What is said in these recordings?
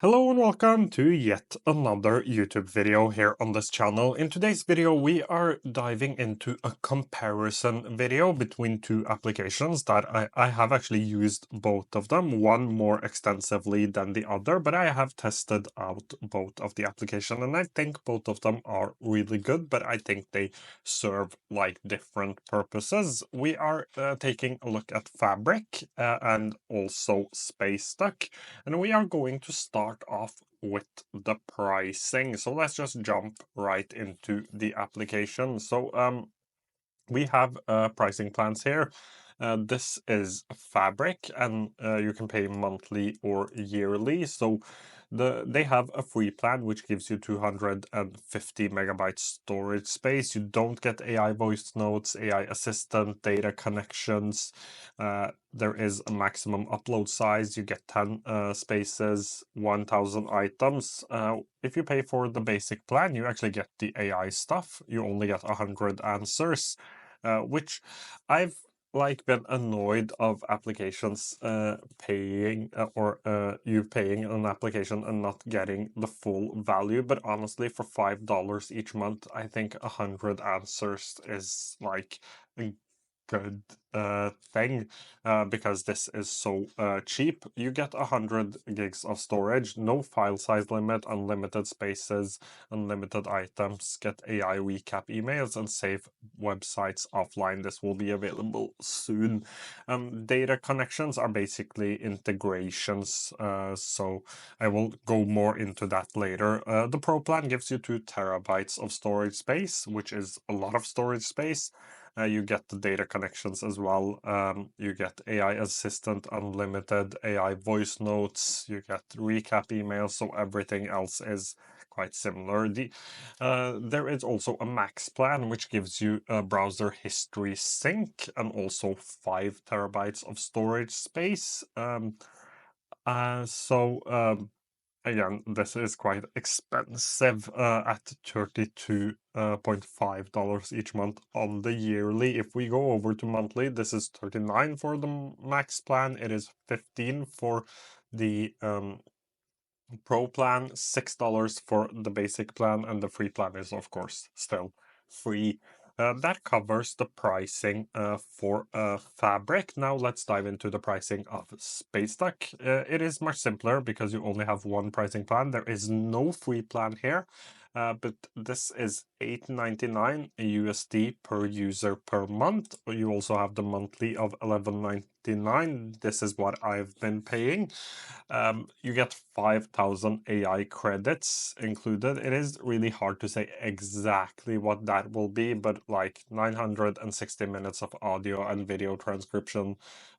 Hello and welcome to yet another YouTube video here on this channel. In today's video, we are diving into a comparison video between two applications that I have actually used both of them, one more extensively than the other, but I have tested out both of the application and I think both of them are really good, but I think they serve like different purposes. We are taking a look at Fabric and also Spaceduck. And we are going to start off with the pricing. So let's just jump right into the application. So we have pricing plans here. This is Fabric, and you can pay monthly or yearly. So they have a free plan which gives you 250 megabytes storage space. You don't get AI voice notes, AI assistant, data connections. There is a maximum upload size. You get 10 spaces, 1000 items. If you pay for the basic plan, you actually get the AI stuff. You only get 100 answers, which I've like been annoyed of applications paying or you paying an application and not getting the full value. But honestly, for $5 each month, I think 100 answers is like a good thing because this is so cheap. You get 100 gigs of storage, no file size limit, unlimited spaces, unlimited items, get AI recap emails, and save websites offline. This will be available soon. Data connections are basically integrations, so I will go more into that later. The Pro plan gives you 2 terabytes of storage space, which is a lot of storage space. You get the data connections as well. You get AI Assistant Unlimited, AI voice notes, you get recap emails, so everything else is quite similar. There is also a max plan, which gives you a browser history sync and also 5 terabytes of storage space. Again, this is quite expensive at $32.5 each month on the yearly. If we go over to monthly, this is $39 for the max plan. It is $15 for the Pro plan, $6 for the basic plan, and the free plan is, of course, still free. That covers the pricing for Fabric. Now let's dive into the pricing of Spaceduck. It is much simpler because you only have one pricing plan. There is no free plan here, but this is $8.99 USD per user per month. You also have the monthly of $11.99. This is what I've been paying. You get 5,000 AI credits included. It is really hard to say exactly what that will be, but like 960 minutes of audio and video transcription,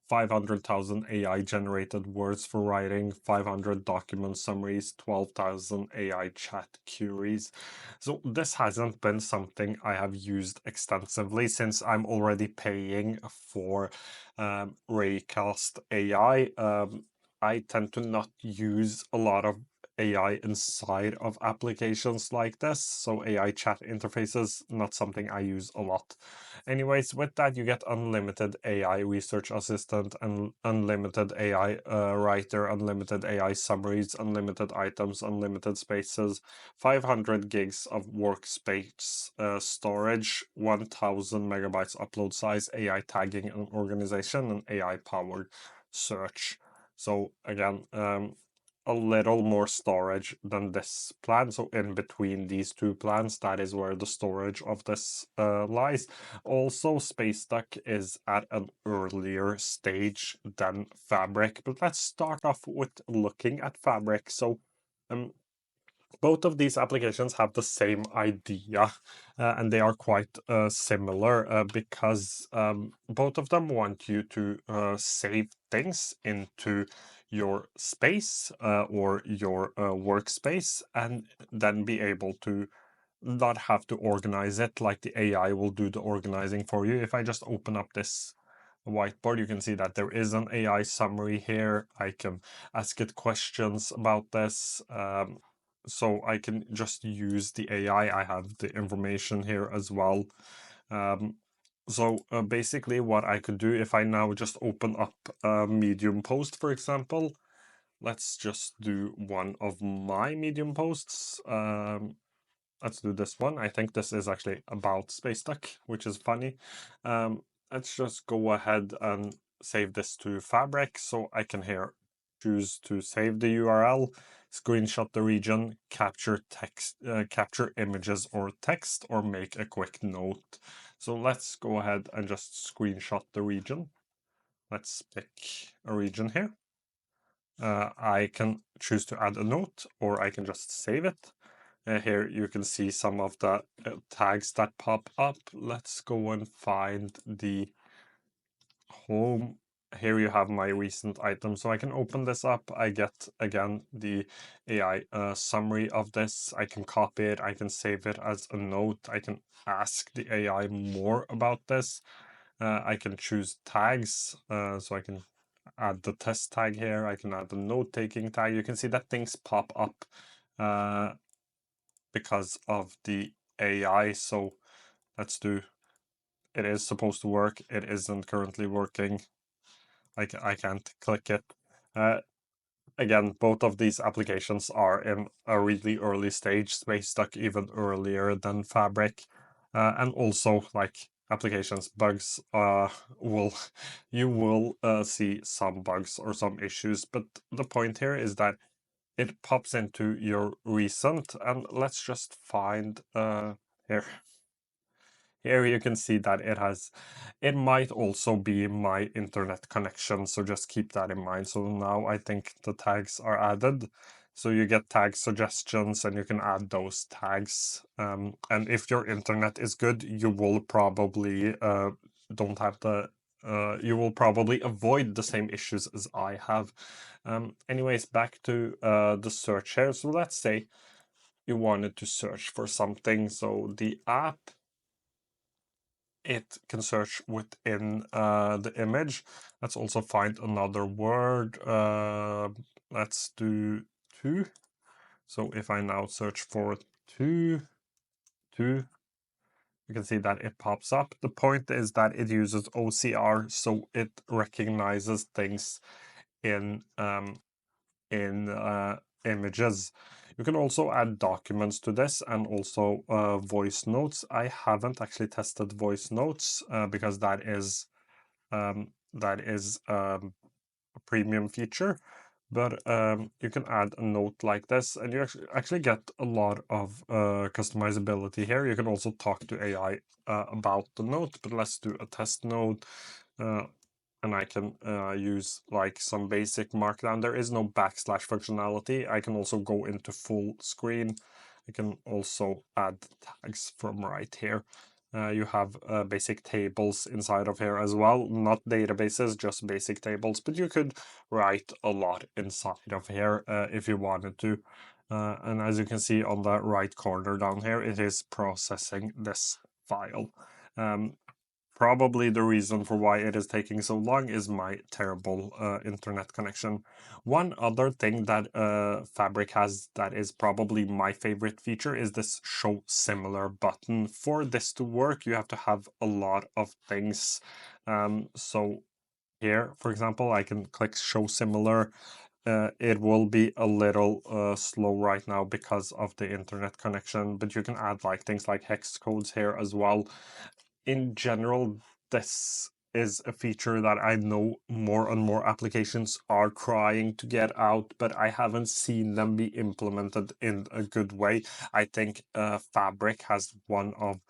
500,000 AI generated words for writing, 500 document summaries, 12,000 AI chat queries. So this hasn't been something I have used extensively since I'm already paying for Raycast AI. I tend to not use a lot of AI inside of applications like this, so AI chat interfaces, not something I use a lot. Anyways, with that, you get unlimited AI research assistant and unlimited AI writer, unlimited AI summaries, unlimited items, unlimited spaces, 500 gigs of workspace storage, 1000 megabytes upload size, AI tagging and organization, and AI powered search. So again, a little more storage than this plan. So in between these two plans, that is where the storage of this lies. Also, Spaceduck is at an earlier stage than Fabric. But let's start off with looking at Fabric. So um, both of these applications have the same idea, and they are quite similar because both of them want you to save things into your space or your workspace and then be able to not have to organize it like the AI will do the organizing for you. If I just open up this whiteboard, you can see that there is an AI summary here. I can ask it questions about this. So I can just use the AI. I have the information here as well. Basically what I could do if I now just open up a Medium post, for example, let's just do one of my Medium posts. Let's do this one. I think this is actually about Spaceduck, which is funny. Let's just go ahead and save this to Fabric, so I can here choose to save the URL, screenshot the region, capture text, capture images or text, or make a quick note. So let's go ahead and just screenshot the region. Let's pick a region here. I can choose to add a note, or I can just save it. Here you can see some of the tags that pop up. Let's go and find the home. Here you have my recent items, so I can open this up. I get, again, the AI summary of this. I can copy it, I can save it as a note. I can ask the AI more about this. I can choose tags, so I can add the test tag here. I can add the note-taking tag. You can see that things pop up because of the AI. So let's do, it is supposed to work. It isn't currently working. I can't click it. Again, both of these applications are in a really early stage, Spaceduck even earlier than Fabric. And also, like, applications bugs will you will see some bugs or some issues, but the point here is that it pops into your recent, and let's just find here. Here you can see that it might also be my internet connection, so just keep that in mind. So now I think the tags are added. So you get tag suggestions and you can add those tags. And if your internet is good, you will probably don't have the you will probably avoid the same issues as I have. Anyways, back to the search here. So let's say you wanted to search for something. So the app, it can search within the image. Let's also find another word. Let's do two. So if I now search for two, you can see that it pops up. The point is that it uses OCR, so it recognizes things in images. You can also add documents to this and also voice notes. I haven't actually tested voice notes because that is a premium feature, but you can add a note like this and you actually get a lot of customizability here. You can also talk to AI about the note, but let's do a test note. And I can use like some basic markdown. There is no backslash functionality. I can also go into full screen. I can also add tags from right here. You have basic tables inside of here as well, not databases, just basic tables, but you could write a lot inside of here if you wanted to. And as you can see on the right corner down here, it is processing this file. Probably the reason for why it is taking so long is my terrible internet connection. One other thing that Fabric has that is probably my favorite feature is this show similar button. For this to work, you have to have a lot of things. So here, for example, I can click show similar. It will be a little slow right now because of the internet connection, but you can add like things like hex codes here as well. In general, this is a feature that I know more and more applications are trying to get out, but I haven't seen them be implemented in a good way. I think Fabric has one of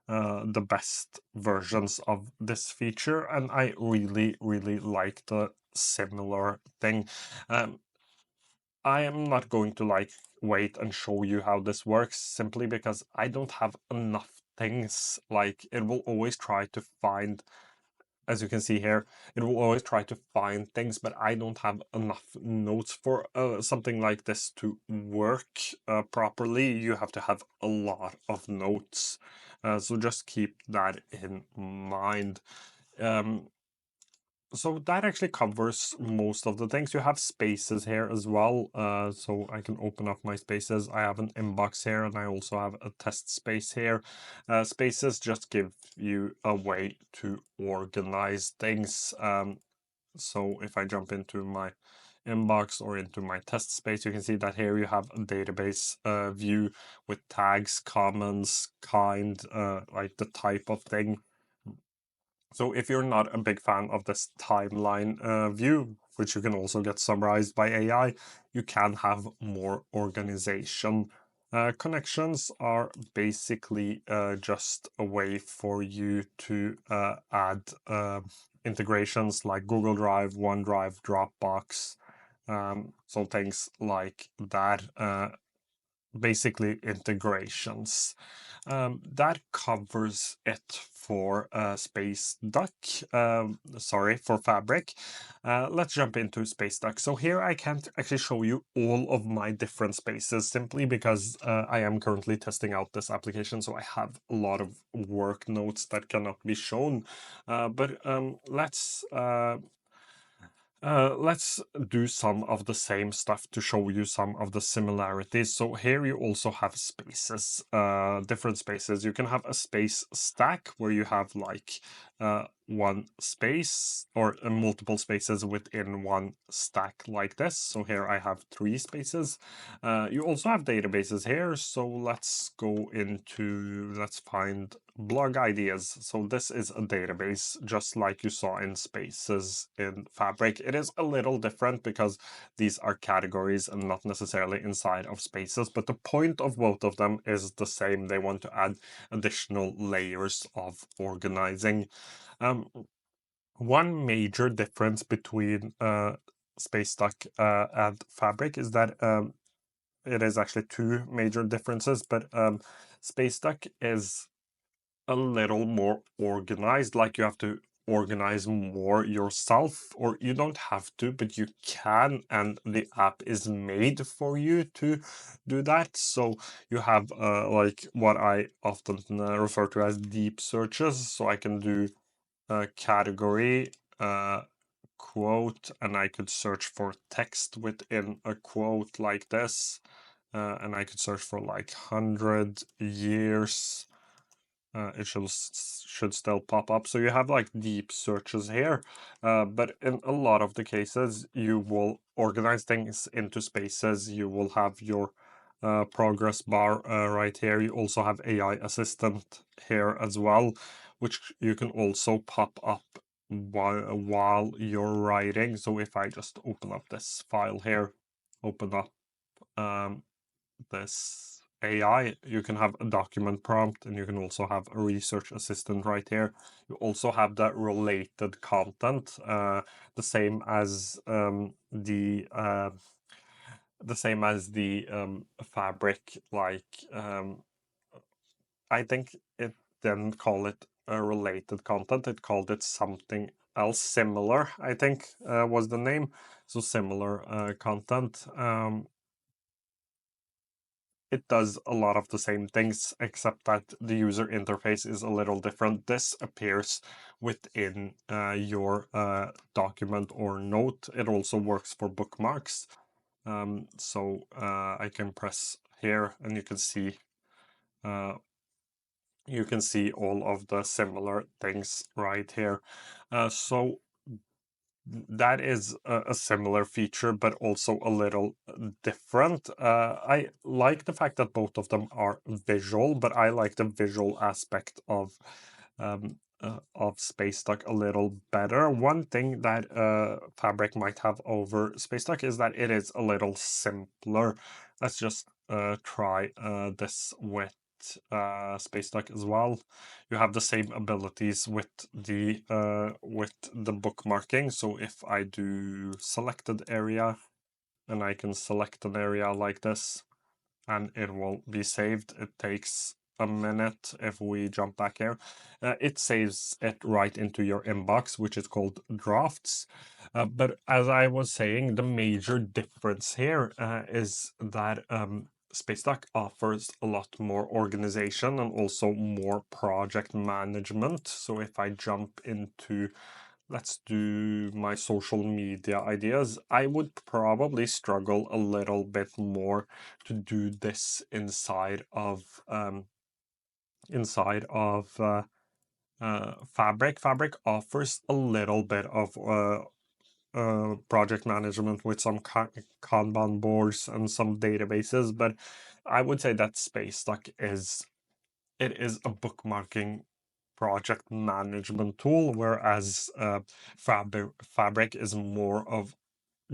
the best versions of this feature, and I really, really like the similar thing. I am not going to like wait and show you how this works simply because I don't have enough things. Like, it will always try to find, as you can see here, it will always try to find things, but I don't have enough notes for something like this to work properly. You have to have a lot of notes. So just keep that in mind. So that actually covers most of the things. You have spaces here as well. So I can open up my spaces. I have an inbox here and I also have a test space here. Spaces just give you a way to organize things. So if I jump into my inbox or into my test space, you can see that here you have a database view with tags, comments, kind, like the type of thing. So if you're not a big fan of this timeline view, which you can also get summarized by AI, you can have more organization. Connections are basically just a way for you to add integrations like Google Drive, OneDrive, Dropbox, so things like that. Basically integrations. That covers it for Spaceduck. Sorry, for Fabric. Let's jump into Spaceduck. So here I can't actually show you all of my different spaces simply because I am currently testing out this application, so I have a lot of work notes that cannot be shown. But let's do some of the same stuff to show you some of the similarities. So here you also have spaces, different spaces. You can have a space stack where you have like one space or multiple spaces within one stack like this. So here I have 3 spaces. You also have databases here. So let's go into, let's find blog ideas. So this is a database, just like you saw in spaces in Fabric. It is a little different because these are categories and not necessarily inside of spaces, but the point of both of them is the same. They want to add additional layers of organizing. One major difference between Spaceduck and Fabric is that it is actually 2 major differences, but Spaceduck is a little more organized, like you have to organize more yourself, or you don't have to, but you can, and the app is made for you to do that. So you have like what I often refer to as deep searches. So I can do a category, quote, and I could search for text within a quote like this. And I could search for like 100 years. It should still pop up. So you have like deep searches here, but in a lot of the cases, you will organize things into spaces. You will have your progress bar right here. You also have AI assistant here as well, which you can also pop up while you're writing. So if I just open up this file here, open up um, this AI, you can have a document prompt and you can also have a research assistant right here. You also have the related content, the same as the Fabric. Like I think it didn't call it a related content; it called it something else. Similar, I think, was the name. So similar content. It does a lot of the same things, except that the user interface is a little different. This appears within your document or note. It also works for bookmarks. So I can press here and uh, you can see all of the similar things right here. So that is a similar feature, but also a little different. I like the fact that both of them are visual, but I like the visual aspect of Spaceduck a little better. One thing that Fabric might have over Spaceduck is that it is a little simpler. Let's just try this with Spaceduck as well. You have the same abilities with the bookmarking. So if I do selected area and I can select an area like this and it will be saved. It takes a minute if we jump back here. It saves it right into your inbox, which is called drafts. But as I was saying, the major difference here is that Spaceduck offers a lot more organization and also more project management. So if I jump into, let's do my social media ideas, I would probably struggle a little bit more to do this inside of Fabric. Fabric offers a little bit of project management with some Kanban boards and some databases, but I would say that Spaceduck is a bookmarking project management tool, whereas Fabric is more of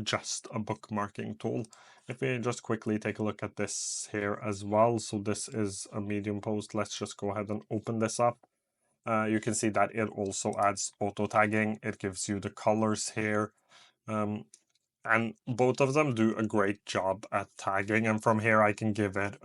just a bookmarking tool. If we just quickly take a look at this here as well, so this is a Medium post. Let's just go ahead and open this up. You can see that it also adds auto tagging. It gives you the colors here. And both of them do a great job at tagging. And from here, I can give it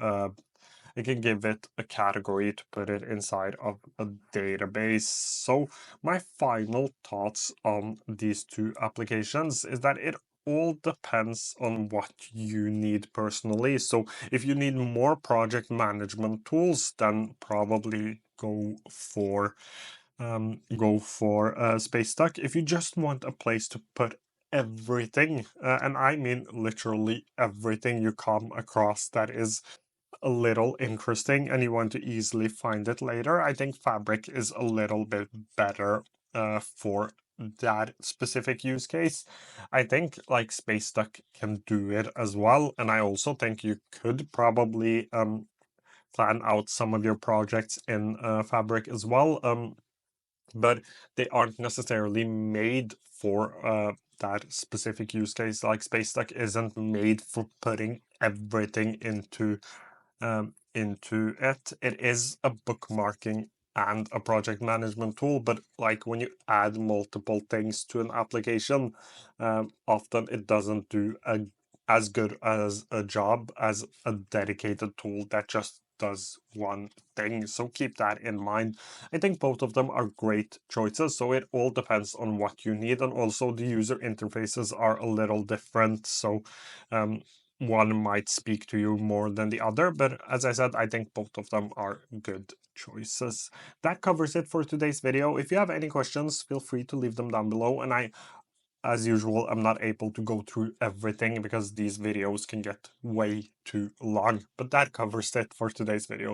a category to put it inside of a database. So my final thoughts on these two applications is that it all depends on what you need personally. So if you need more project management tools, then probably go for Spaceduck. If you just want a place to put everything, and I mean literally everything you come across that is a little interesting and you want to easily find it later, I think Fabric is a little bit better for that specific use case. I think like Spaceduck can do it as well, and I also think you could probably plan out some of your projects in Fabric as well. But they aren't necessarily made for that specific use case. Like Spaceduck isn't made for putting everything into it. It is a bookmarking and a project management tool, but like when you add multiple things to an application, often it doesn't do as good as a job as a dedicated tool that just does one thing. So keep that in mind. I think both of them are great choices, so it all depends on what you need, and also the user interfaces are a little different. So one might speak to you more than the other, but as I said, I think both of them are good choices. That covers it for today's video. If you have any questions, feel free to leave them down below, and as usual, I'm not able to go through everything because these videos can get way too long, but that covers it for today's video.